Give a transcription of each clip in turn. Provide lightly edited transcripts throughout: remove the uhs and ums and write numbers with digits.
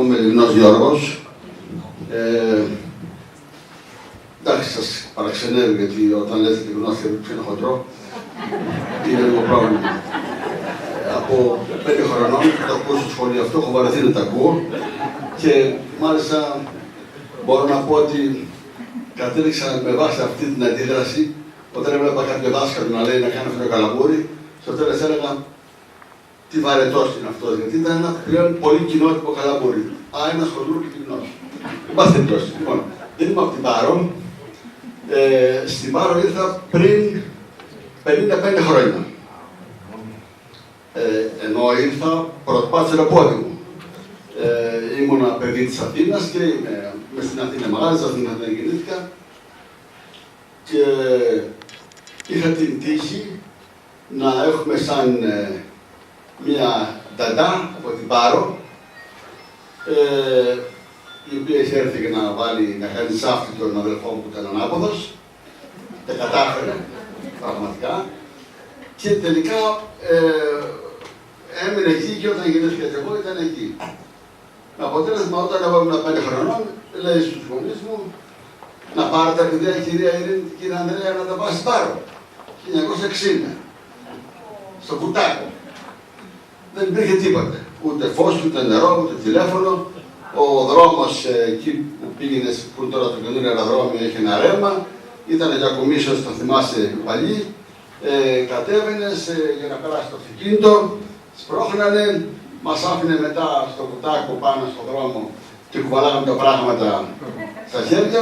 Ονομάζομαι Λιγνός Γιώργος. Εντάξει, σας παραξενεύει, γιατί όταν λέτε Λιγνός και είναι χοντρό, είναι λίγο πρόβλημα. Από 5 χρονών το ακούω στο σχολείο αυτό, έχω βαρεθεί να τα ακούω και μάλιστα μπορώ να πω ότι κατέληξα με βάση αυτή την αντίδραση. Όταν έβλεπα κάποιο δάσκαλο να λέει να κάνει αυτό το καλαμπούρι, στο τέλος έλεγα τι βαρετός είναι αυτός, γιατί ήταν ένα πλέον πολύ κοινότυπο καλαμπούρι. Ένας χοντρού και Λιγνός. Εν πάση περιπτώσει. Λοιπόν, δεν είμαι από την Πάρο. Στην Πάρο ήρθα πριν 55 χρόνια. Ενώ ήρθα, πρωτοπάτησα το πόδι μου. Ήμουνα παιδί της Αθήνας και μες στην Αθήνα μεγάλησα, στην Αθήνα γεννήθηκα. Και είχα την τύχη να έχουμε σαν μία νταντά από την Πάρο, η οποία είχε έρθει και να κάνει σάφτη τον αδελφό μου που ήταν ανάποδος. Τα κατάφερε, πραγματικά. Και τελικά έμεινε εκεί και όταν γεννήθηκα και εγώ ήταν εκεί. Με αποτέλεσμα, όταν ήμουν 5 χρονών, λέει στους γονείς μου να πάρω τα παιδιά, κυρία Ειρήνη και κύριε Ανδρέα, να τα πάω στην Πάρο. 1960. Στο Κουτάκο. Δεν υπήρχε τίποτα. Ούτε φως, ούτε νερό, ούτε τηλέφωνο. Ο δρόμος εκεί που πήγαινε, που τώρα το καινούριο αεροδρόμιο είχε ένα ρεύμα, ήταν για κομίσιο, το θυμάσαι παλιοί. Κατέβαινες για να περάσει το αυτοκίνητο, σπρώχνανε, μας άφηνε μετά στο Κουτάκο πάνω στον δρόμο και κουβαλάγαμε τα πράγματα στα χέρια.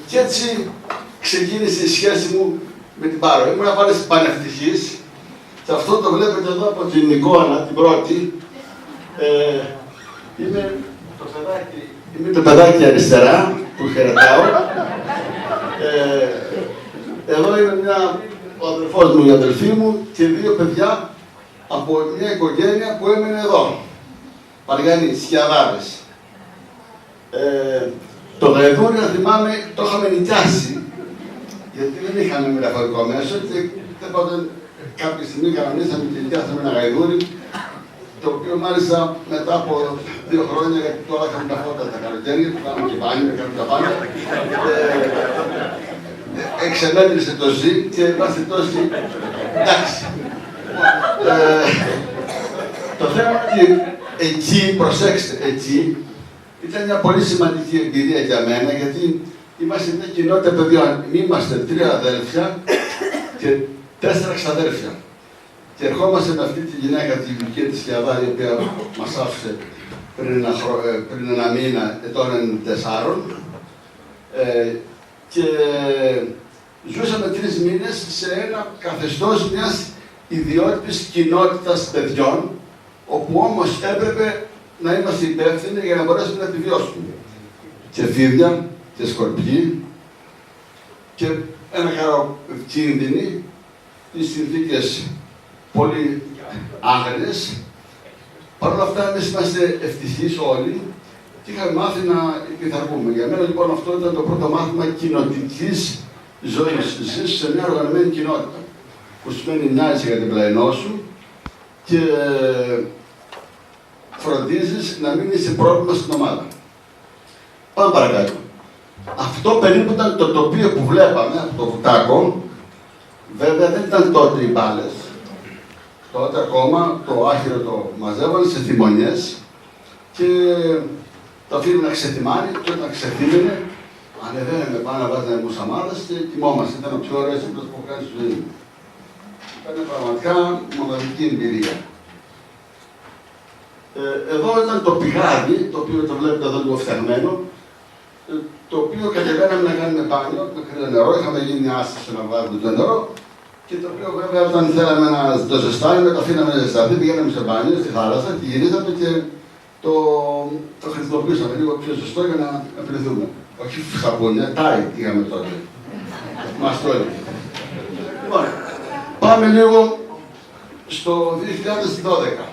Και έτσι ξεκίνησε η σχέση μου με την Πάρο. Ήμουν πάλι πανευτυχής. Και αυτό το βλέπετε εδώ από την εικόνα, την πρώτη. Είμαι το παιδάκι αριστερά που χαιρετάω. Εδώ είναι ο αδελφός μου, η αδελφή μου και 2 παιδιά από μια οικογένεια που έμενε εδώ. Παργάνοι, Σκιαδάδες. Το γαϊδούρι, να θυμάμαι, το είχαμε νοικιάσει, γιατί δεν είχαμε μεταφορικό μέσο και κάποια στιγμή κανονίσαμε και νοικιάσαμε ένα γαϊδούρι, το οποίο μάλιστα μετά από 2 χρόνια, γιατί τώρα είχαμε τα φώτα τα καλοκαίρια, που κάναμε και μπάνιο, κάναμε τα πάντα, εξεμέτρησε το ζι και είμαστε τόσοι εντάξει. Το θέμα είναι ότι εκεί, προσέξτε, εκεί ήταν μια πολύ σημαντική εμπειρία για μένα, γιατί είμαστε μια κοινότητα παιδιών. Είμαστε 3 αδέλφια και 4 ξαδέρφια. Και ερχόμαστε με αυτή τη γυναίκα, τη Λουκία τη Σκιαδά, η οποία μας άφησε πριν ένα μήνα, ετών 4. Και ζούσαμε 3 μήνες σε ένα καθεστώς μιας ιδιότυπης κοινότητας παιδιών, όπου όμως έπρεπε να είμαστε υπεύθυνοι για να μπορέσουμε να επιβιώσουμε. Και φίδια και σκορπιοί και ένα χαρό κίνδυνοι, οι συνθήκες πολύ άγριες. Παρ' όλα αυτά, εμείς είμαστε ευτυχείς όλοι και είχαμε μάθει να πειθαρχούμε. Για μένα λοιπόν αυτό ήταν το πρώτο μάθημα κοινοτικής ζωής. Ζεις σε μια οργανωμένη κοινότητα, που σημαίνει μοιάζει για την πλαϊνό σου και φροντίζεις να μην είσαι πρόβλημα στην ομάδα. Πάμε παρακάτω. Αυτό περίπου ήταν το τοπίο που βλέπαμε από το Κουτάκο. Βέβαια δεν ήταν τότε οι μπάλες. Τότε ακόμα το άχυρο το μαζεύανε σε θυμονιές και το αφήνουμε να ξεθυμάνει και όταν ξεθύμενε ανεβαίναμε πάνω, βάζαμε μουσαμάδες και κοιμόμαστε. Ήταν ο πιο ωραίος ύπνος που έχω κάνει στη ζωή μου. Ήταν πραγματικά μοναδική εμπειρία. Εδώ ήταν το πηγάδι, το οποίο το βλέπετε εδώ λίγο φτιαγμένο, το οποίο κατεβαίναμε να κάνουμε μπάνιο με κρύο νερό. Είχαμε γίνει άστηση να βάζουμε το νερό και το οποίο βέβαια όταν θέλαμε να το ζεστάνουμε, το αφήναμε να ζεσταθεί, πηγαίναμε σε μπάνιο, στη θάλασσα και γυρίζαμε και το χρησιμοποιούσαμε λίγο πιο ζεστό για να πληθούμε. Όχι σαπούνια, τάι είχαμε τότε. Μας το έλεγε. Λοιπόν, πάμε λίγο στο 2012.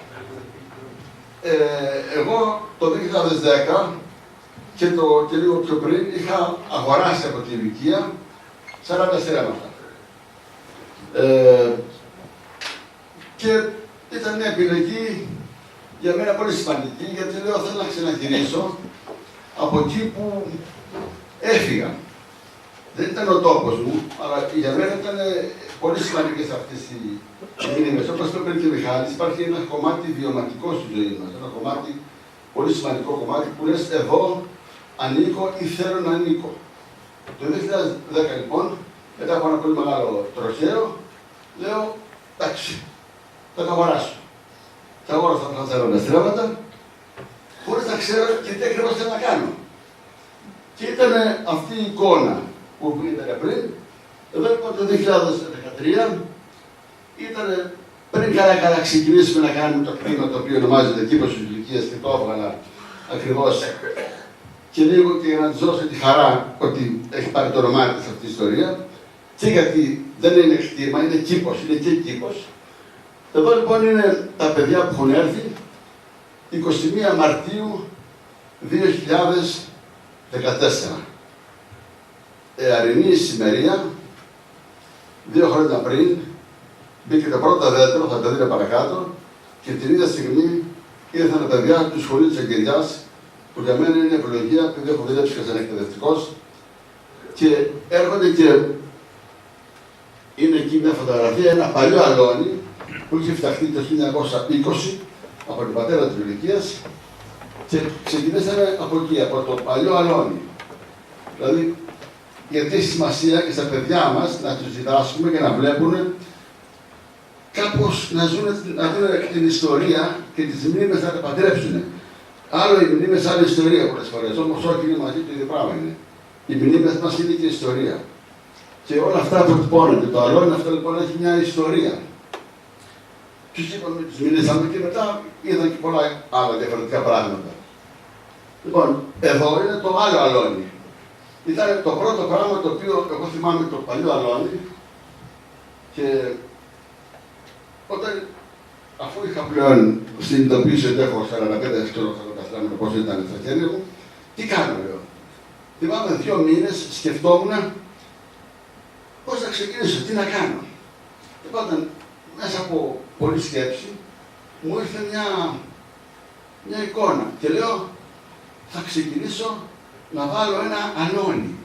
Εγώ το 2010 και λίγο πιο πριν είχα αγοράσει από τη Λυκία 40 στρέμματα. Και ήταν μια επιλογή για μένα πολύ σημαντική, γιατί λέω θέλω να ξαναγυρίσω από εκεί που έφυγα. Δεν ήταν ο τόπος μου, αλλά για μένα ήταν πολύ σημαντικές αυτές οι μήνυμες. Όπως το είπε και ο Μιχάλης, υπάρχει ένα κομμάτι βιωματικό στη ζωή μας. Ένα κομμάτι, πολύ σημαντικό κομμάτι, που λες εδώ ανήκω ή θέλω να ανήκω. Το 2010 λοιπόν, μετά από ένα πολύ μεγάλο τροχαίο, λέω εντάξει, θα το αγοράσω. Θα αγοράσω αυτά τα ρονταστρέμματα, χωρίς να ξέρω και τι ακριβώς θέλω να κάνω. Και ήταν αυτή η εικόνα που ήταν πριν. Εδώ λοιπόν το 2013 ήταν πριν καλά ξεκινήσουμε να κάνουμε το κτήμα το οποίο ονομάζεται κήπος της Λυκείας και το έβγαλα ακριβώς και λίγο και για να της δώσω τη χαρά ότι έχει πάρει το όνομά της αυτή η ιστορία και γιατί δεν είναι κτήμα, είναι κήπος, είναι και κήπος. Εδώ λοιπόν είναι τα παιδιά που έχουν έρθει 21 Μαρτίου 2014. Αρινή ησημερία, 2 χρόνια πριν, μπήκε το πρώτο δέντρο, θα τα δείτε παρακάτω, και την ίδια στιγμή ήρθαν τα παιδιά του σχολείου της Αγγελιάς, που για μένα είναι ευλογία, επειδή έχω δουλέψει και σαν εκπαιδευτικός, και έρχονται και είναι εκεί μια φωτογραφία, ένα παλιό αλόνι, που είχε φτιαχτεί το 1920 από την πατέρα της Λυκείας, και ξεκινήσαμε από εκεί, από το παλιό αλόνι. Δηλαδή, γιατί έχει σημασία και στα παιδιά μας να τους διδάσκουμε και να βλέπουν κάπως να δουν την ιστορία και τις μνήμες να τα παντρέψουν. Άλλο οι μνήμες, άλλη ιστορία πολλές φορές. Όμως όχι είναι μαζί το ίδιο πράγμα είναι. Οι μνήμες μας είναι και ιστορία. Και όλα αυτά αποτυπώνονται. Το αλόνι αυτό λοιπόν έχει μια ιστορία. Τους είπαμε, τους μιλήσαμε και μετά είδαν και πολλά άλλα διαφορετικά πράγματα. Λοιπόν, εδώ είναι το άλλο αλόνι. Ήταν το πρώτο πράγμα το οποίο εγώ θυμάμαι το παλιό αλόνι και όταν, αφού είχα πλέον συνειδητοποιήσει ότι έχω 45 ξέρω πόσο ήταν στα χέρια μου, τι κάνω λέω. Θυμάμαι 2 μήνες σκεφτόμουν πώς να ξεκινήσω, τι να κάνω. Οπότε μέσα από πολλή σκέψη μου ήρθε μια εικόνα και λέω θα ξεκινήσω να βάλω ένα αλόνι,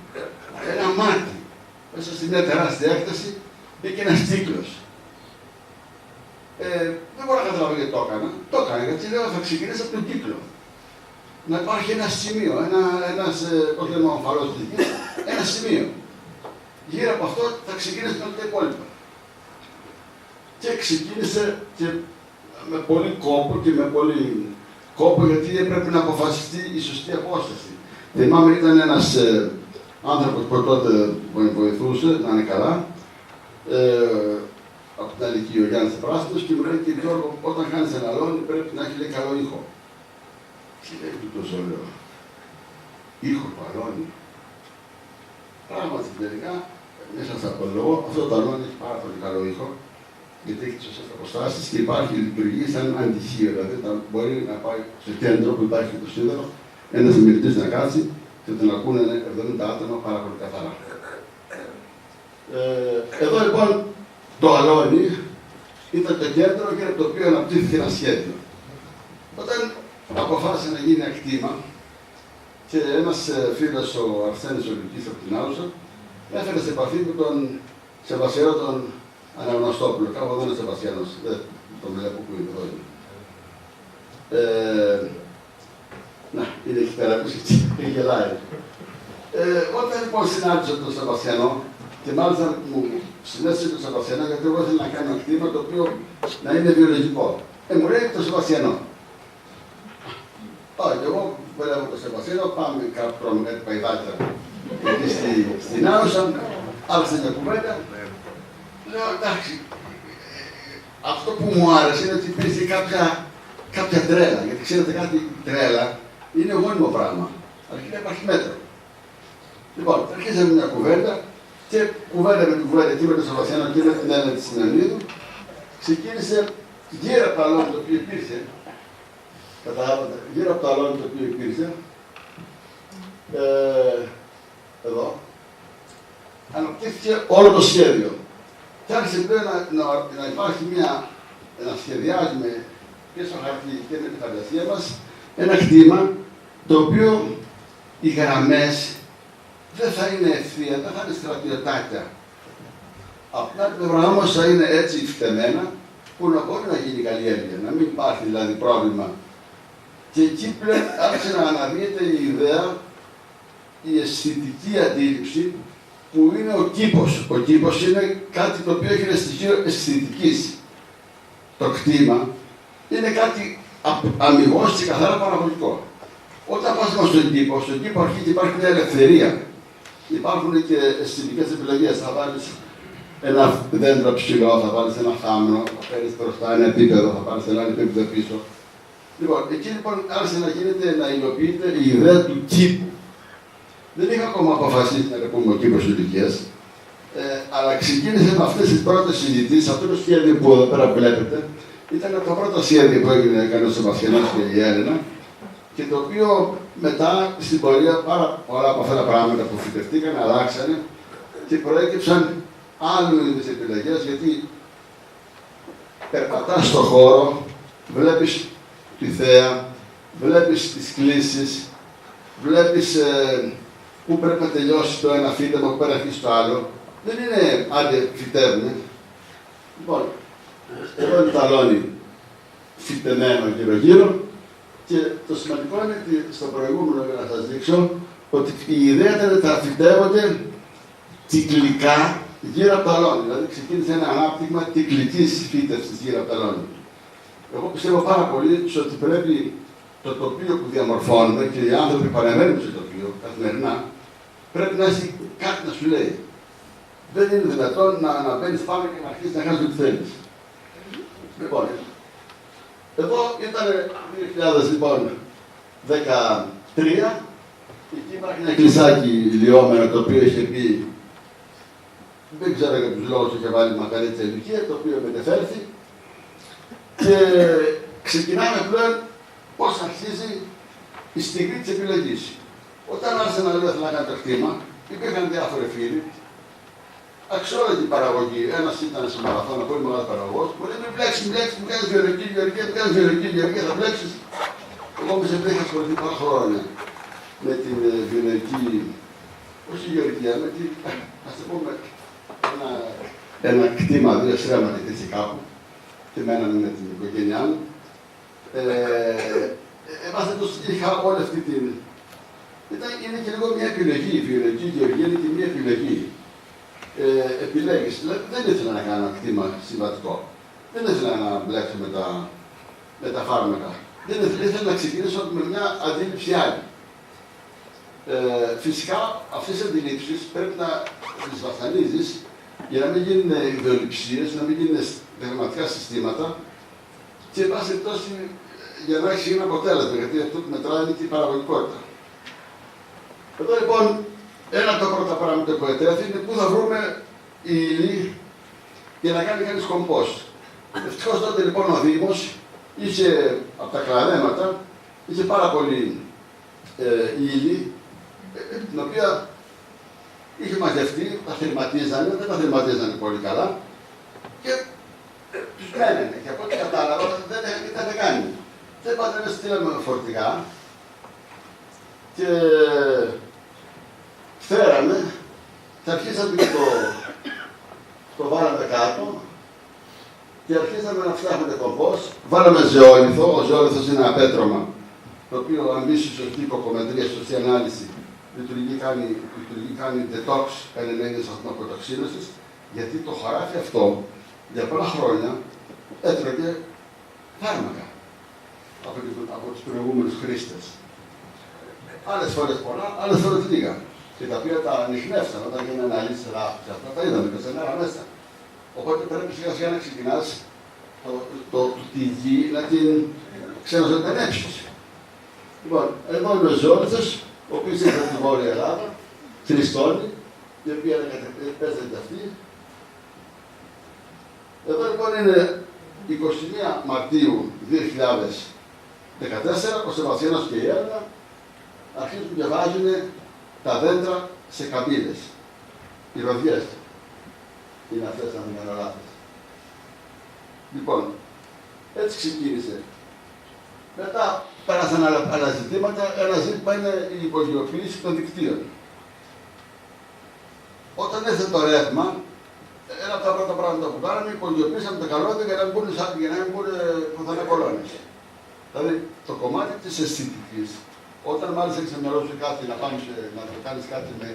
ένα μάτι. Μέσα σε μια τεράστια έκταση μπήκε ένας κύκλος. Δεν μπορώ να καταλάβω γιατί το έκανα. Το έκανα γιατί λέω θα ξεκινήσω από τον κύκλο. Να υπάρχει ένα σημείο, πώς λέμε ο αμφαλός της γης, ένα σημείο. Γύρω από αυτό θα ξεκινήσει όλα τα υπόλοιπα. Και ξεκίνησε και με πολύ κόπο και με πολύ κόπο γιατί έπρεπε να αποφασιστεί η σωστή απόσταση. Θυμάμαι ήταν ένας άνθρωπος που τότε με βοηθούσε, να είναι καλά, από την άλλη ο Γιάννης Πράσινος και μου λέει και Γιώργο, όταν κάνεις ένα αλόνι πρέπει να έχει λέει καλό ήχο. Τι λέει του τόσο λέω, ήχο το αλόνι. Πράγματι τελικά, μέσα στα απολογώ, αυτό το αλόνι έχει πάρα πολύ καλό ήχο, γιατί έχει τις σωστές αποστάσεις και υπάρχει λειτουργεί σαν αντιχείο, δηλαδή μπορεί να πάει στο κέντρο που υπάρχει το σίδερο, ένας μιλητής να κάτσει και τον ακούνε 70 άτομα πάρα πολύ καθαρά. Εδώ λοιπόν το αλόνι ήταν το κέντρο και από το οποίο αναπτύχθηκε ένα σχέδιο. Όταν αποφάσισε να γίνει ένα κτήμα και ένας φίλος ο Αρσένης ο Λυκής από την Άουσα με έφερε σε επαφή με τον Σεβασιανό τον Αναγνωστόπουλο. Κάπου εδώ είναι ο Σεβασιανός, δεν τον βλέπω που είναι εδώ. Να, είναι εκεί πέρα που και γελάει. Όταν λοιπόν συνάντησα τον Σεβασιανό και μάλιστα μου συνέστησε τον Σεβασιανό γιατί εγώ ήθελα να κάνω ένα κτήμα το οποίο να είναι βιολογικό. Μου λέει το Σεβασιανό. Όχι, εγώ βλέπω το Σεβασιανό, πάμε κάπου τρώμε κάτι παϊδάκια εκεί στην Άουσα, άρχισε μια κουβέντα. Λέω εντάξει, αυτό που μου άρεσε είναι ότι υπήρχε κάποια τρέλα, γιατί ξέρετε κάτι τρέλα είναι γόνιμο πράγμα, αρκεί να υπάρχει μέτρο. Λοιπόν, αρχίσαμε μια κουβέντα και κουβέντα με την κουβέντα και με τον Σεβασιανό και με την Έλληνα της Συνανίδου ξεκίνησε γύρω από το αλόνι το οποίο υπήρχε, καταλάβατε, γύρω από το αλόνι το οποίο υπήρχε, εδώ, αναπτύχθηκε όλο το σχέδιο. Και άρχισε πλέον να υπάρχει ένα σχεδιάσμα και στο χαρτί και με τη φαντασία μας ένα κτήμα το οποίο οι γραμμές δεν θα είναι ευθεία, δεν θα είναι στρατιωτάκια. Από την άλλη πλευρά όμως θα είναι έτσι φτεμένα που να μπορεί να γίνει καλλιέργεια, να μην υπάρχει δηλαδή πρόβλημα. Και εκεί πλέον άρχισε να αναδύεται η ιδέα, η αισθητική αντίληψη που είναι ο κήπος. Ο κήπος είναι κάτι το οποίο έχει ένα στοιχείο αισθητικής. Το κτήμα είναι κάτι αμιγώς και καθαρά παραγωγικό. Όταν πας στον κήπο αρχίζει και υπάρχει μια ελευθερία. Υπάρχουν και αισθητικές επιλογές. Θα βάλεις ένα δέντρο ψηλό, θα βάλεις ένα θάμνο, θα φέρεις μπροστά ένα επίπεδο, θα πάρεις ένα επίπεδο πίσω. Λοιπόν, εκεί λοιπόν άρχισε να γίνεται, να υλοποιείται η ιδέα του κήπου. Δεν είχα ακόμα αποφασίσει να πούμε ο κήπος ηλικίας, αλλά ξεκίνησε με αυτές τις πρώτες συζητήσεις. Αυτό το σχέδιο που εδώ πέρα βλέπετε ήταν από το πρώτο σχέδιο που έκανε ο Σεβαστιανός και η Έλενα, και το οποίο μετά στην πορεία πάρα πολλά από αυτά τα πράγματα που φυτευτήκαν αλλάξανε και προέκυψαν άλλου είδους επιλογές, γιατί περπατάς στον χώρο, βλέπεις τη θέα, βλέπεις τις κλίσεις, βλέπεις πού πρέπει να τελειώσει το ένα φύτεμα, πού πρέπει να αρχίσει το άλλο. Δεν είναι άντε φυτεύουνε. Λοιπόν, εδώ είναι το αλόνι φυτεμένο γύρω-γύρω και το σημαντικό είναι ότι στο προηγούμενο για να σας δείξω ότι η ιδέα ήταν ότι θα φυτεύονται κυκλικά γύρω από το αλόνι. Δηλαδή ξεκίνησε ένα ανάπτυγμα κυκλικής φύτευσης γύρω από το αλόνι. Εγώ πιστεύω πάρα πολύ ότι πρέπει το τοπίο που διαμορφώνουμε και οι άνθρωποι που παρεμβαίνουν στο τοπίο καθημερινά πρέπει να έχει κάτι να σου λέει. Δεν είναι δυνατόν να μπαίνεις πάνω και να αρχίσεις να κάνεις ό,τι θέλεις. Λοιπόν, εδώ ήταν 2013, εκεί υπάρχει ένα κλεισάκι λιώμενο το οποίο είχε πει, δεν ξέρω για τους λόγους που είχε βάλει μακαρίτσα ηλικία, το οποίο μετεφέρθη και ξεκινάμε πλέον πώς αρχίζει η στιγμή της επιλογής. Όταν άρχισε να λέω να κάνει το κτήμα, υπήρχαν διάφοροι φίλοι, αξιόλογη παραγωγή. Ένας ήταν σε μαραθώνα, πολύ μεγάλος παραγωγός, μου λέει: μην μπλέξεις, μου κάνεις βιολογική γεωργία, θα μπλέξεις. Εγώ με σε είχα ασχοληθεί πολλά χρόνια με την βιολογική, όχι γεωργία, με την, ας το πούμε, ένα κτήμα, δύο στρέμματα έτσι κάπου, και μέναμε με την οικογένειά μου. Είχα όλη αυτή την. Είναι και λίγο μια επιλογή. Η βιολογική γεωργία είναι και μια επιλογή. Επιλέγεις. Δηλαδή, δεν ήθελα να κάνω ένα κτήμα συμβατικό. Δεν ήθελα να μπλέξω με τα φάρμακα. Δεν ήθελα να ξεκινήσω με μια αντίληψη άλλη. Φυσικά αυτές τις αντιλήψεις πρέπει να τις βασανίζεις για να μην γίνουν ιδεολειψίες, να μην γίνουν δεγματικά συστήματα και εν πάση περιπτώσει για να έχει ένα αποτέλεσμα, γιατί αυτό που μετράει είναι και η παραγωγικότητα. Εδώ λοιπόν, ένα από τα πρώτα πράγματα που ετέθη είναι πού θα βρούμε ύλη για να κάνει κανείς κομπόστ. Ευτυχώς τότε λοιπόν ο Δήμος είχε από τα κλαρέματα, είχε πάρα πολύ ύλη, την οποία είχε μαζευτεί, τα θερματίζανε, δεν τα θερματίζανε πολύ καλά και τους μένανε. Και από ό,τι κατάλαβα δεν είχαν κάνει. Δεν πάντα να στείλαμε φορτηγά και φέραμε και αρχίσαμε και το βάλαμε κάτω και αρχίσαμε να φτιάχνουμε κομπόστ. Βάλαμε ζεόλιθο, ο ζεόλιθος είναι ένα πέτρωμα το οποίο αν μπει στη σωστή υποκομματρία, σωστή ανάλυση, λειτουργεί, κάνει detox, κάνει ενέργειες αυτοκοτοξίνωσης, γιατί το χωράφι αυτό για πολλά χρόνια έτρωγε φάρμακα από τους προηγούμενους χρήστες. Άλλες φορές πολλά, άλλες φορές λίγα. Και τα οποία τα ανιχνεύσαν όταν γίνανε αναλύσεις λάθος και αυτά τα είδαμε και σε μέρα μέσα. Οπότε πρέπει σιγά σιγά να ξεκινάς τη γη να την ξαναζωντανέψεις. Λοιπόν, εδώ είναι ο ζεόλιθος, ο οποίος είναι από τη Βόρεια Ελλάδα, Χριστόνη, η οποία παίζεται αυτή. Εδώ λοιπόν είναι 21 Μαρτίου 2014, ο Σεβαστιανός και η Έλενα αρχίζουν και βάζουν τα δέντρα σε καμπύλες. Οι ροδιές είναι αυτές, αν δεν κάνω λάθος. Λοιπόν, έτσι ξεκίνησε Μετά πέρασαν άλλα ζητήματα. Ένα ζήτημα είναι η υπογειοποίηση των δικτύων. Όταν έρθει το ρεύμα, ένα από τα πρώτα πράγματα που κάναμε, υπογειοποίησαμε τα καλώδια για να μην μπουν πουθενά κολόνες. Δηλαδή το κομμάτι της αισθητικής, όταν μάλιστα έχεις μυαλό σου κάτι να το κάνεις κάτι με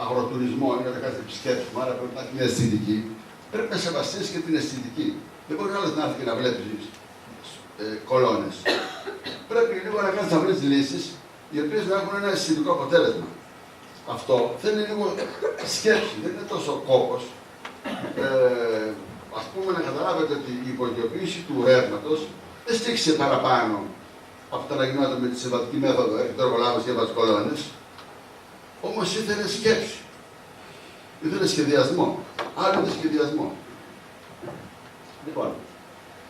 αγροτουρισμό ή να το κάνεις επισκέψεις, άρα πρέπει να έχει μια αισθητική, πρέπει να σεβαστείς και την αισθητική. Δεν μπορεί άλλος να έρθει και να βλέπεις κολόνες. Πρέπει λίγο να κάνεις να βρεις λύσεις οι οποίες να έχουν ένα αισθητικό αποτέλεσμα. Αυτό θέλει λίγο σκέψη, δεν είναι τόσο κόπος. Ας πούμε να καταλάβετε ότι η υπογειοποίηση του ρεύματος δεν στήχησε παραπάνω από το να γινόταν με τη συμβατική μέθοδο, έρχεται ο εργολάβος και έβαζε κολόνες. Όμως ήθελε σκέψη. Ήθελε σχεδιασμό. Άλλο είναι σχεδιασμό. Λοιπόν,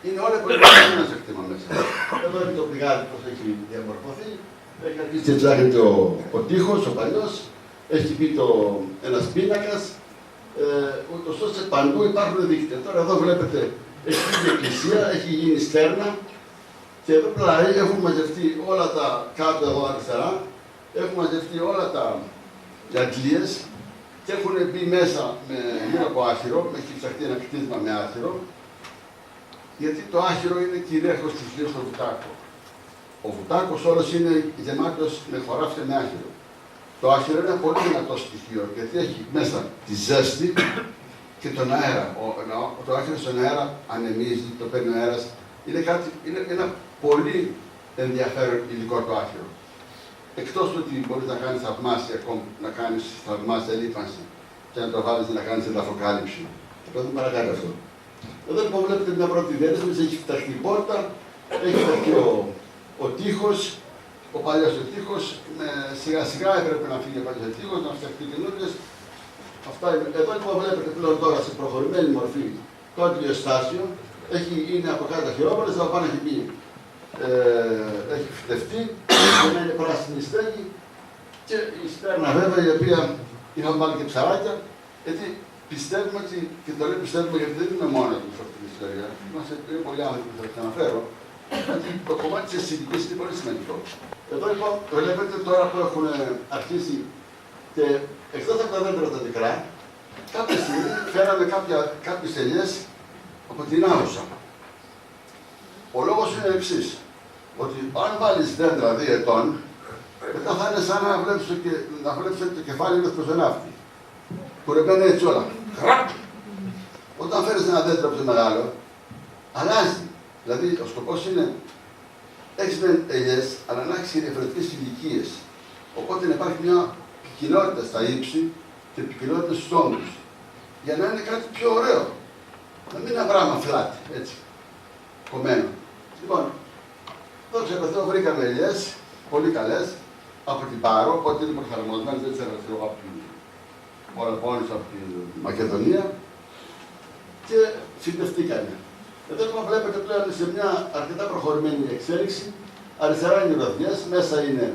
είναι όλα πολύ ένα ζήτημα μέσα. Εδώ είναι το πληγάδι πώς έχει διαμορφωθεί. Έχει αρχίσει και ψάχνει ο τοίχος, ο παλιός. Έχει μπει ένας πίνακας. Ούτως ώστε παντού υπάρχουν δίκτυα. Τώρα εδώ βλέπετε, έχει γίνει εκκλησία, έχει γίνει στέρνα. Και εδώ πλάι έχουν μαζευτεί όλα τα κάτω εδώ αριστερά. Έχουν μαζευτεί όλα οι αγγλίες και έχουν μπει μέσα γύρω από άχυρο, έχει ψαχτεί ένα κτίσμα με άχυρο, γιατί το άχυρο είναι κυρίαρχο στοιχείο στο βουτάκο. Ο βουτάκος όλος είναι γεμάτος με χωράφια με άχυρο. Το άχυρο είναι ένα πολύ δυνατό στοιχείο, γιατί έχει μέσα τη ζέστη και τον αέρα. Το άχυρο στον αέρα ανεμίζει, το παίρνει ο αέρας. Είναι ένα πολύ ενδιαφέρον υλικό το άχυρο. Εκτός του ότι μπορείς να κάνεις θαυμάσια λίπανση και να το βάλεις να κάνεις εδαφοκάλυψη. Το δούμε παρακάτω αυτό. Εδώ λοιπόν βλέπετε μια πρώτη διεύθυνση, έχει φτιαχτεί η πόρτα, έχει φτιαχτεί ο τοίχος, ο παλιός ο τοίχος, σιγά σιγά έπρεπε να φύγει ο παλιός ο τοίχος, να φτιαχτεί καινούργιες. Εδώ λοιπόν βλέπετε πλέον τώρα σε προχωρημένη μορφή το αντιλιοστάσιο, είναι από κάτω χειρόπολες, από πάνω έχει μπει. Έχει φυτευτεί, είναι πράσινη στέγη και η στέρνα βέβαια η οποία είχαμε βάλει και ψαράκια, γιατί πιστεύουμε ότι, και το λέω πιστεύουμε γιατί δεν είμαι μόνο του σε αυτή την ιστορία, είμαστε πολλοί άνθρωποι που θα σας αναφέρω, ότι το κομμάτι της αισθητικής είναι πολύ σημαντικό. Εδώ λοιπόν βλέπετε τώρα που έχουν αρχίσει και εκτός από τα δέντρα τα μικρά, κάποια στιγμή φέραμε κάποιες ελιές από την Άουσα. Ο λόγος είναι ο εξής, ότι αν βάλεις δέντρα 2 ετών, μετά θα είναι σαν να βλέπεις το κεφάλι ενός πεζοναύτη, που ρεμπαίνει έτσι όλα. Όταν φέρεις ένα δέντρο πιο μεγάλο, αλλάζει. Δηλαδή, ο σκοπός είναι, έχεις μεν ελιές, αλλά να έχεις και διαφορετικές ηλικίες. Οπότε να υπάρχει μια ποικιλότητα στα ύψη και ποικιλότητα στους ώμους, για να είναι κάτι πιο ωραίο. Να μην είναι ένα πράγμα flat, έτσι, κομμένο. Λοιπόν, δόξα τω Θεώ βρήκαμε ελιές, πολύ καλές, από την Πάρο, οπότε είναι προσαρμοσμένες, δεν τις έφερες εγώ από την Πολαπώνης, από τη Μακεδονία και φυτευτήκανε. Εδώ λοιπόν βλέπετε πλέον σε μια αρκετά προχωρημένη εξέλιξη, αριστερά είναι οι ροδιές, μέσα είναι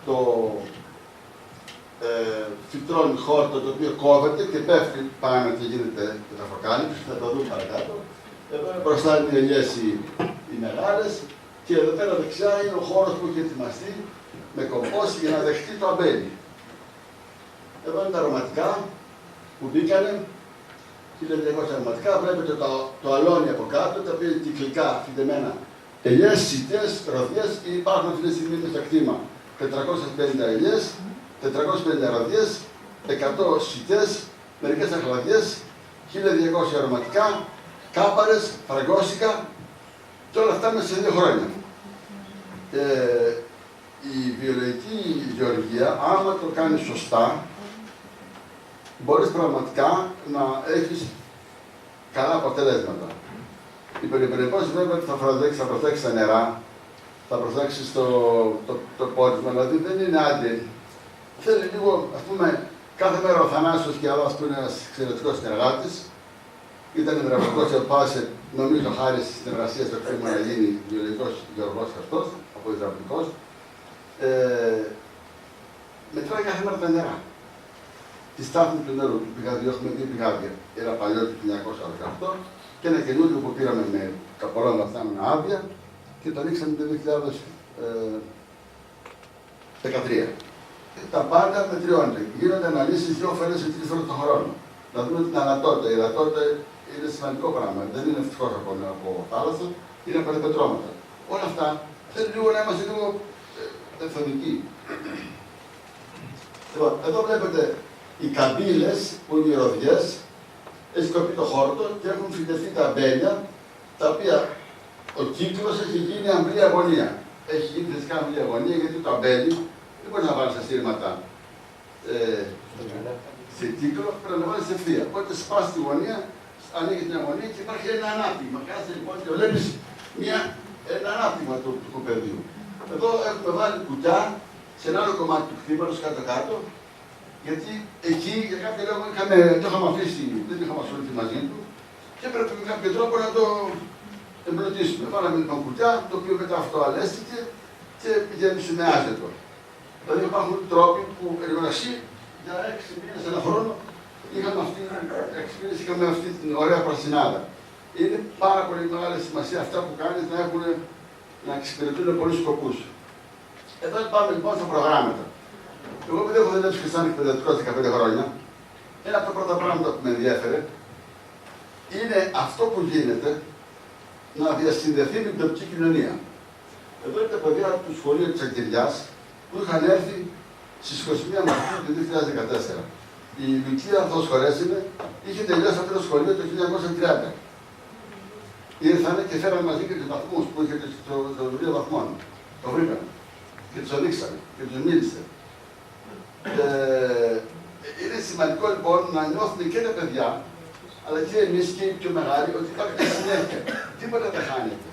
το φυτρώνει χόρτο το οποίο κόβεται και πέφτει πάνω και γίνεται εδαφοκάλυψη, θα το δούμε παρακάτω. Εδώ μπροστά είναι οι ελιές οι μεγάλες και εδώ πέρα δεξιά είναι ο χώρος που έχει ετοιμαστεί με κομπόσι για να δεχτεί το αμπέλι. Εδώ είναι τα αρωματικά που μπήκανε, 1200 αρωματικά, βλέπετε το αλόνι από κάτω, τα οποία είναι κυκλικά φυτεμένα ελιές, σιτές, ροδιές, υπάρχουν αυτή τη στιγμή στο κτήμα 450 ελιές, 450 ροδιές, 100 σιτές, μερικές αχλαδιές, 1200 αρωματικά, κάπαρες, φραγκόσικα και όλα αυτά μέσα σε 2 χρόνια. Η βιολογική γεωργία, άμα το κάνεις σωστά, μπορείς πραγματικά να έχεις καλά αποτελέσματα. Υπερηπεραιπώς βέβαια ότι θα προσέξεις τα νερά, θα προσέξεις το πόρισμα, δηλαδή δεν είναι άντε. Θέλει λίγο, ας πούμε, κάθε μέρα ο Θανάσιος Κιαδάς που είναι ένας εξαιρετικός συνεργάτης, ήταν υδραυλικός και πάσε, νομίζω χάρη στη συνεργασία στο κτήμα να γίνει βιολογικός γεωργός αυτός, από υδραυλικός. Μετράει κάθε μέρα τα νερά. Τη στάθμη του νερού του πηγαδίου, έχουμε 2 πηγάδια. Ένα παλιό του 1918 και ένα καινούριο που πήραμε με τα πολλά αυτά με άδεια. και το ανοίξαμε το 2013. Τα πάντα μετριώνται. Γίνονται αναλύσεις 2 φορές ή 3 φορές το χρόνο. Να δούμε την ανατότητα. Η ανατότητα είναι σημαντικό πράγμα. Δεν είναι ευτυχώς από θάλασσα, είναι από τα πετρώματα. Όλα αυτά θέλει λίγο να είμαστε λίγο εθνικοί. Λοιπόν, εδώ βλέπετε οι καμπύλες που είναι οι ροδιές, έχει κοπεί το χόρτο και έχουν φυτευτεί τα αμπέλια, τα οποία ο κύκλος έχει γίνει αμπλή αγωνία. Έχει γίνει φυσικά αμπλή αγωνία γιατί το αμπέλι δεν μπορεί να βάλει στα στήρματα σε κύκλο, πρέπει να βάλει σε ευθεία. Οπότε σπάσει τη γωνία, ανοίγει την αγωνία και υπάρχει ένα ανάπτυγμα. Κάτσε λοιπόν και βλέπει ένα ανάπτυγμα του πεδίου. Εδώ έχουμε βάλει κουτιά σε ένα άλλο κομμάτι του κτήματος κάτω-κάτω, γιατί εκεί για κάποιο λόγο το είχαμε αφήσει, δεν είχαμε ασχοληθεί μαζί του και έπρεπε με κάποιο τρόπο να το εμπλουτίσουμε. Βάλαμε λοιπόν κουτιά, το οποίο μετά αυτό αλέστηκε και πηγαίνουμε άζετο. Δηλαδή υπάρχουν τρόποι που εργολασί για 6 μήνες, ένα χρόνο, είχαμε αυτή την ωραία πρασινάδα. Είναι πάρα πολύ μεγάλη σημασία αυτά που κάνεις να εξυπηρετούν πολλούς σκοπούς. Εδώ πάμε λοιπόν στα προγράμματα. Εγώ επειδή έχω δουλέψει και σαν εκπαιδευτικός 15 χρόνια, ένα από τα πρώτα πράγματα που με ενδιέφερε είναι αυτό που γίνεται να διασυνδεθεί με την τοπική κοινωνία. Εδώ είναι τα παιδιά του σχολείου της Αγγελιάς που είχαν έρθει στις 21 Μαρτίου του 2014. Η Λουκία, θα σχολέσουμε, είχε τελειώσει αυτό το σχολείο το 1930. Ήρθανε και φέραν μαζί και τους βαθμούς που είχε το βιβλίο βαθμών. Το βρήκαν και τους ανοίξανε και τους μίλησε. Είναι σημαντικό λοιπόν να νιώθουν και τα παιδιά, αλλά και εμείς και οι πιο μεγάλοι, ότι υπάρχει μια συνέχεια. Τίποτα δεν χάνεται.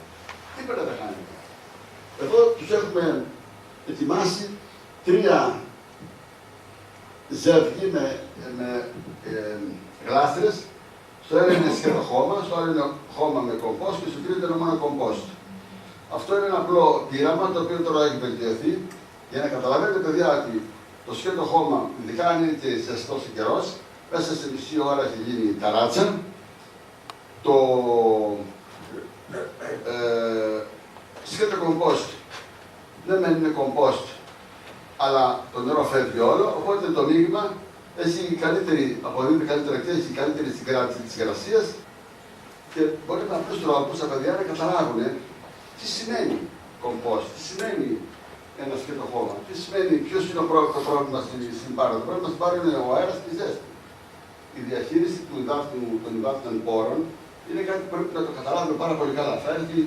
Τίποτα δεν χάνεται. Εδώ τους έχουμε ετοιμάσει 3 ζεύγοι με γλάστρες. Στο ένα είναι σκέτο χώμα, στο άλλο είναι χώμα με κομπόστ και στο τρίτο είναι μόνο κομπόστ. Αυτό είναι ένα απλό πείραμα το οποίο τώρα έχει βελτιωθεί για να καταλαβαίνετε, παιδιά, ότι το σκέτο χώμα, ειδικά αν είναι και ζεστός ο καιρός, μέσα σε μισή ώρα έχει γίνει ταράτσα. Το σκέτο κομπόστ δεν είναι κομπόστ, αλλά το νερό φεύγει όλο, οπότε το μείγμα αποδίδει καλύτερα και έχει καλύτερη συγκράτηση της υγρασίας και μπορεί με απλούς τρόπους τα παιδιά να καταλάβουν τι σημαίνει κομπόστ, τι σημαίνει ένα σκέτο χώμα, τι σημαίνει, ποιος είναι το πρόβλημα στην Πάρο. Το πρόβλημα στην Πάρο είναι ο αέρας και η ζέστη. Η διαχείριση των υδάτινων πόρων είναι κάτι που πρέπει να το καταλάβουμε πάρα πολύ καλά. Θα έρθει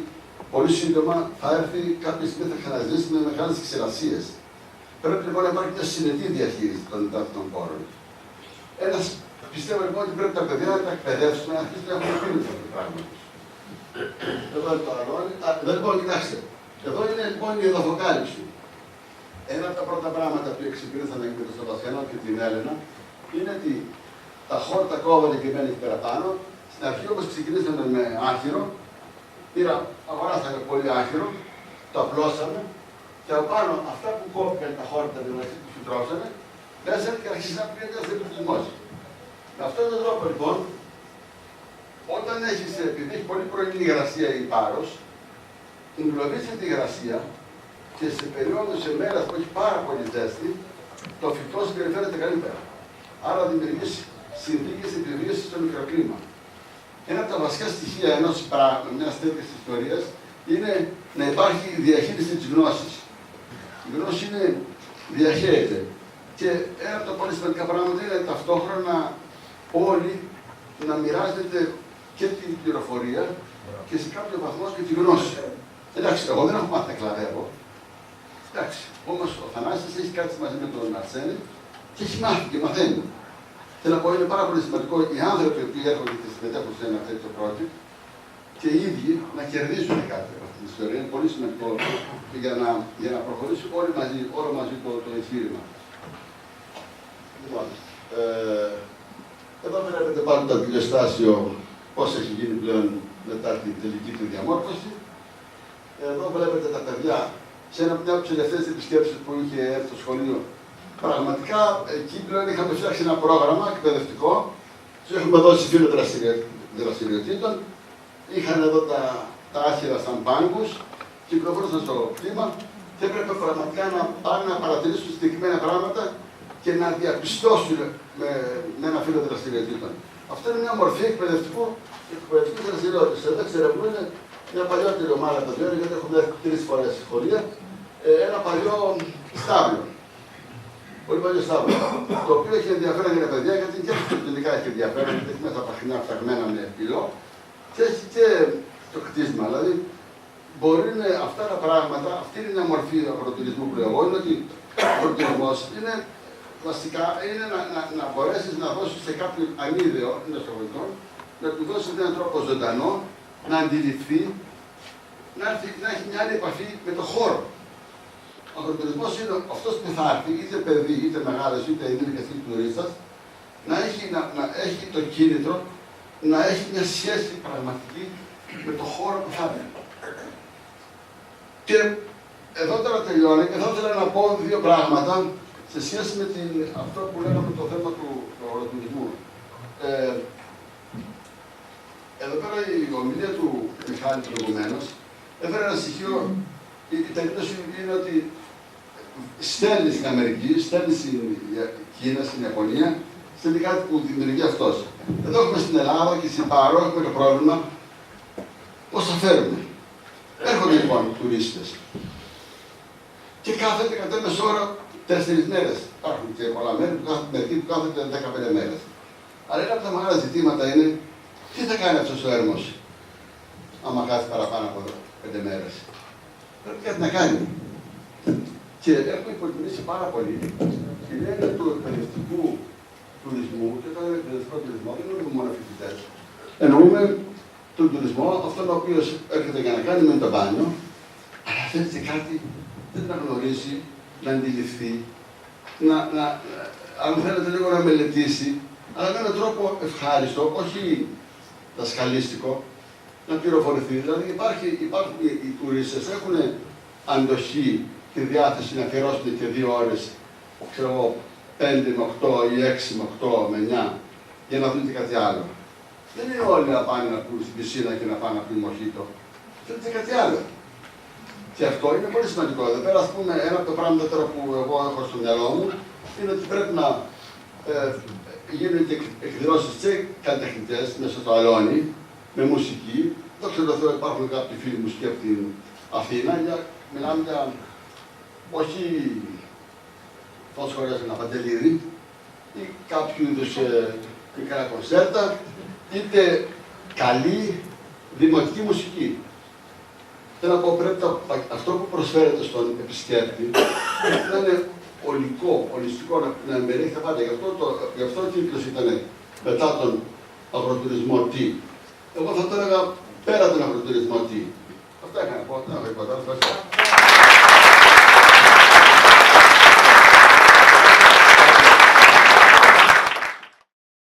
πολύ σύντομα, θα έρθει κάποια στιγμή, θα ξαναζήσει με μεγάλες ξηρασίες. Πρέπει λοιπόν να υπάρχει μια συνετή διαχείριση των υδάτινων πόρων. Πιστεύω λοιπόν ότι πρέπει τα παιδιά να τα εκπαιδεύσουμε, να αρχίσουν να έχουν επίλυση αυτό το πράγμα. Εδώ είναι το άλλο. Εδώ λοιπόν, κοιτάξτε, εδώ είναι λοιπόν η εδαφοκάλυψη. Ένα από τα πρώτα πράγματα που εξυπηρέτησαν με τον Σεβαστιανό και την Έλενα είναι ότι τα χόρτα κόβανε και μένει εκεί πέρα πάνω. Στην αρχή όπως ξεκινήσαμε με άχυρο, αγοράσαμε πολύ άχυρο, το απλώσαμε και από πάνω αυτά που κόπηκαν τα χόρτα, δηλαδή που φυτρώσανε, μέσα και αρχίσαν να πήγαινε ένας εμπλουτισμός. Με αυτόν τον τρόπο λοιπόν, όταν επειδή έχει πολύ πρωινή υγρασία η Πάρος, εγκλωβίζει την υγρασία και σε περίοδους σε μέρας που έχει πάρα πολύ ζέστη, το φυτό συμπεριφέρεται καλύτερα. Άρα δημιουργεί συνθήκες επιβίωσης στο μικροκλίμα. Ένα από τα βασικά στοιχεία μιας τέτοιας ιστορίας είναι να υπάρχει διαχείριση της γνώσης. Η γνώση διαχέεται. Και ένα από τα πολύ σημαντικά πράγματα είναι ταυτόχρονα όλοι να μοιράζεται και την πληροφορία και σε κάποιο βαθμό και τη γνώση. Εντάξει, εγώ δεν έχω μάθει να κλαδεύω. Εντάξει, όμως ο Θανάσης έχει κάτσει μαζί με τον Αρσένη και έχει μάθει και μαθαίνει. Θέλω να πω, είναι πάρα πολύ σημαντικό οι άνθρωποι που έρχονται και συμμετέχουν σε ένα τέτοιο project και οι ίδιοι να κερδίσουν κάτι από αυτή την ιστορία. Είναι πολύ σημαντικό για να προχωρήσει όλο μαζί το εγχείρημα. Λοιπόν, εδώ βλέπετε πάλι το αντιλιοστάσιο πώς έχει γίνει πλέον μετά την τελική του διαμόρφωση. Εδώ βλέπετε τα παιδιά σε μια από τις τελευταίες επισκέψεις που είχε έρθει στο σχολείο. Πραγματικά εκεί πλέον είχαμε φτιάξει ένα πρόγραμμα εκπαιδευτικό, τους έχουμε δώσει φύλλο δραστηριοτήτων. Είχαν εδώ τα άχυρα σαν πάγκους κυκλοφορούσαν στο κλίμα και έπρεπε πραγματικά να πάνε να παρατηρήσουν συγκεκριμένα πράγματα και να διαπιστώσουν με ένα φύλλο δραστηριοτήτων. Αυτό είναι μια μορφή εκπαιδευτική δραστηριότητα. Εδώ εξερευνούν μια παλιότερη ομάδα τα 2, γιατί έχουμε έρθει 3 φορές στη σχολεία, ένα παλιό στάβλο. Πολύ παλιό στάβλο. Το οποίο έχει ενδιαφέρον για τα παιδιά, γιατί και αρχιτεκτονικά έχει ενδιαφέρον, γιατί έχει μέσα παχνιά φταγμένα με πυλό και έχει και το κτίσμα. Δηλαδή, μπορεί αυτά τα πράγματα, αυτή είναι μια μορφή αγροτουρισμού που λέω εγώ, είναι ότι ο αγροτουρισμός είναι βασικά να μπορέσει να δώσει σε κάποιον ανίδεο εντός αγροτικών, να του δώσει έναν τρόπο ζωντανό, να αντιληφθεί, να έχει μια άλλη επαφή με τον χώρο. Ο αγροτουρισμός είναι αυτός που θα έρθει, είτε παιδί, είτε μεγάλος, είτε ενήλικας, είτε τουρίστας, να έχει το κίνητρο να έχει μια σχέση πραγματική με τον χώρο που θα έρθει. Και εδώ τώρα τελειώνει και θα ήθελα να πω 2 πράγματα σε σχέση με αυτό που λέγαμε το θέμα του αγροτουρισμού. Εδώ πέρα η ομιλία του Μιχάλη προηγουμένως έφερε ένα στοιχείο. Η τελείωση είναι ότι στέλνει στην Αμερική, στέλνει στην Κίνα, στην Ιαπωνία, στέλνει κάτι που δημιουργεί αυτός. Εδώ έχουμε στην Ελλάδα και στην Πάρο έχουμε το πρόβλημα πώς θα φέρουμε. Έρχονται λοιπόν τουρίστες και κάθεται κατά μέσο όρο 4 μέρες. Υπάρχουν και πολλά μέρη που κάθεται 15 μέρες. Αλλά ένα από τα μεγάλα ζητήματα είναι τι θα κάνει αυτός ο έρμος άμα κάθει παραπάνω από 5 μέρες. Πρέπει κάτι να κάνει. Και έχουμε υποτιμήσει πάρα πολύ την έννοια του εκπαιδευτικού τουρισμού, και όταν είναι εκπαιδευτικό τουρισμό δεν εννοούμε μόνο φοιτητές. Εννοούμε τον τουρισμό, αυτόν ο οποίος έρχεται για να κάνει με το μπάνιο, αλλά θέλει και κάτι, δεν να γνωρίσει, να αντιληφθεί, αν θέλετε λίγο να μελετήσει, αλλά με έναν τρόπο ευχάριστο, όχι δασκαλίστικο, να πληροφορηθεί. Δηλαδή υπάρχουν οι τουρίστες, έχουν αντοχή και διάθεση να αφιερώσουν και 2 ώρες, ξέρω εγώ, 5 με 8 ή 6 με 8 με 9, για να δουν και κάτι άλλο. Δεν είναι όλοι να πάνε να πούν στην πισίνα και να πάνε να πούν μοχίτο. Θέλουν και κάτι άλλο. Και αυτό είναι πολύ σημαντικό. Εδώ πέρα, ας πούμε, ένα από τα πράγματα τώρα που εγώ έχω στο μυαλό μου είναι ότι πρέπει να γίνουν και εκδηλώσεις και καλλιτεχνητές μέσα στο αλόνι, με μουσική. Δόξα τω Θεώ, υπάρχουν κάποιοι φίλοι μουσικοί από την Αθήνα. Μιλάμε για όχι πώς χωρίζει ένα παντελίδι ή κάποιο είδους μικρά κονσέρτα, είτε καλή δημοτική μουσική. Θέλω να πω, πρέπει αυτό που προσφέρεται στον επισκέπτη να είναι ολιστικό, να εμπεριέχει τα πάντα. Γι' αυτό ο κύκλος ήταν μετά τον αγροτουρισμό τι. Εγώ θα το έλεγα πέρα τον αγροτουρισμό τι. Αυτά είχα να πω, δεν έχω τίποτα.